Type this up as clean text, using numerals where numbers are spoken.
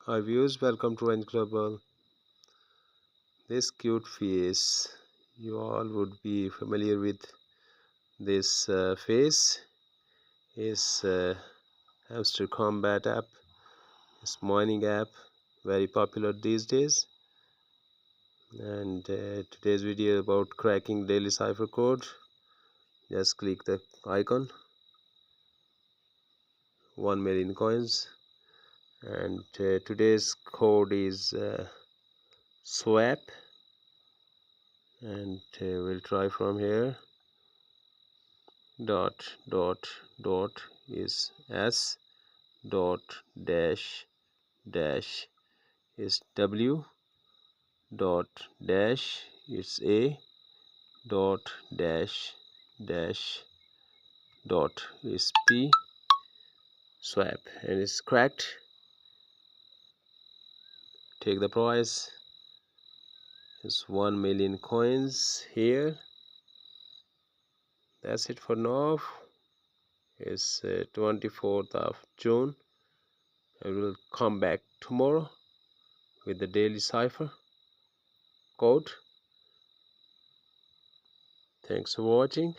Hi viewers, welcome to Global. This cute face, you all would be familiar with this face, is hamster combat app, this mining app, very popular these days. And today's video about cracking daily cipher code. Just click the icon, 1 million coins, and today's code is swap, and we'll try from here. Dot is S, dot dash is W, dot dash is A, dot dash dot is P. Swap, and it's cracked. Take the prize. It's 1 million coins here. That's it for now. It's 24th of June. I will come back tomorrow with the daily cipher code. Thanks for watching.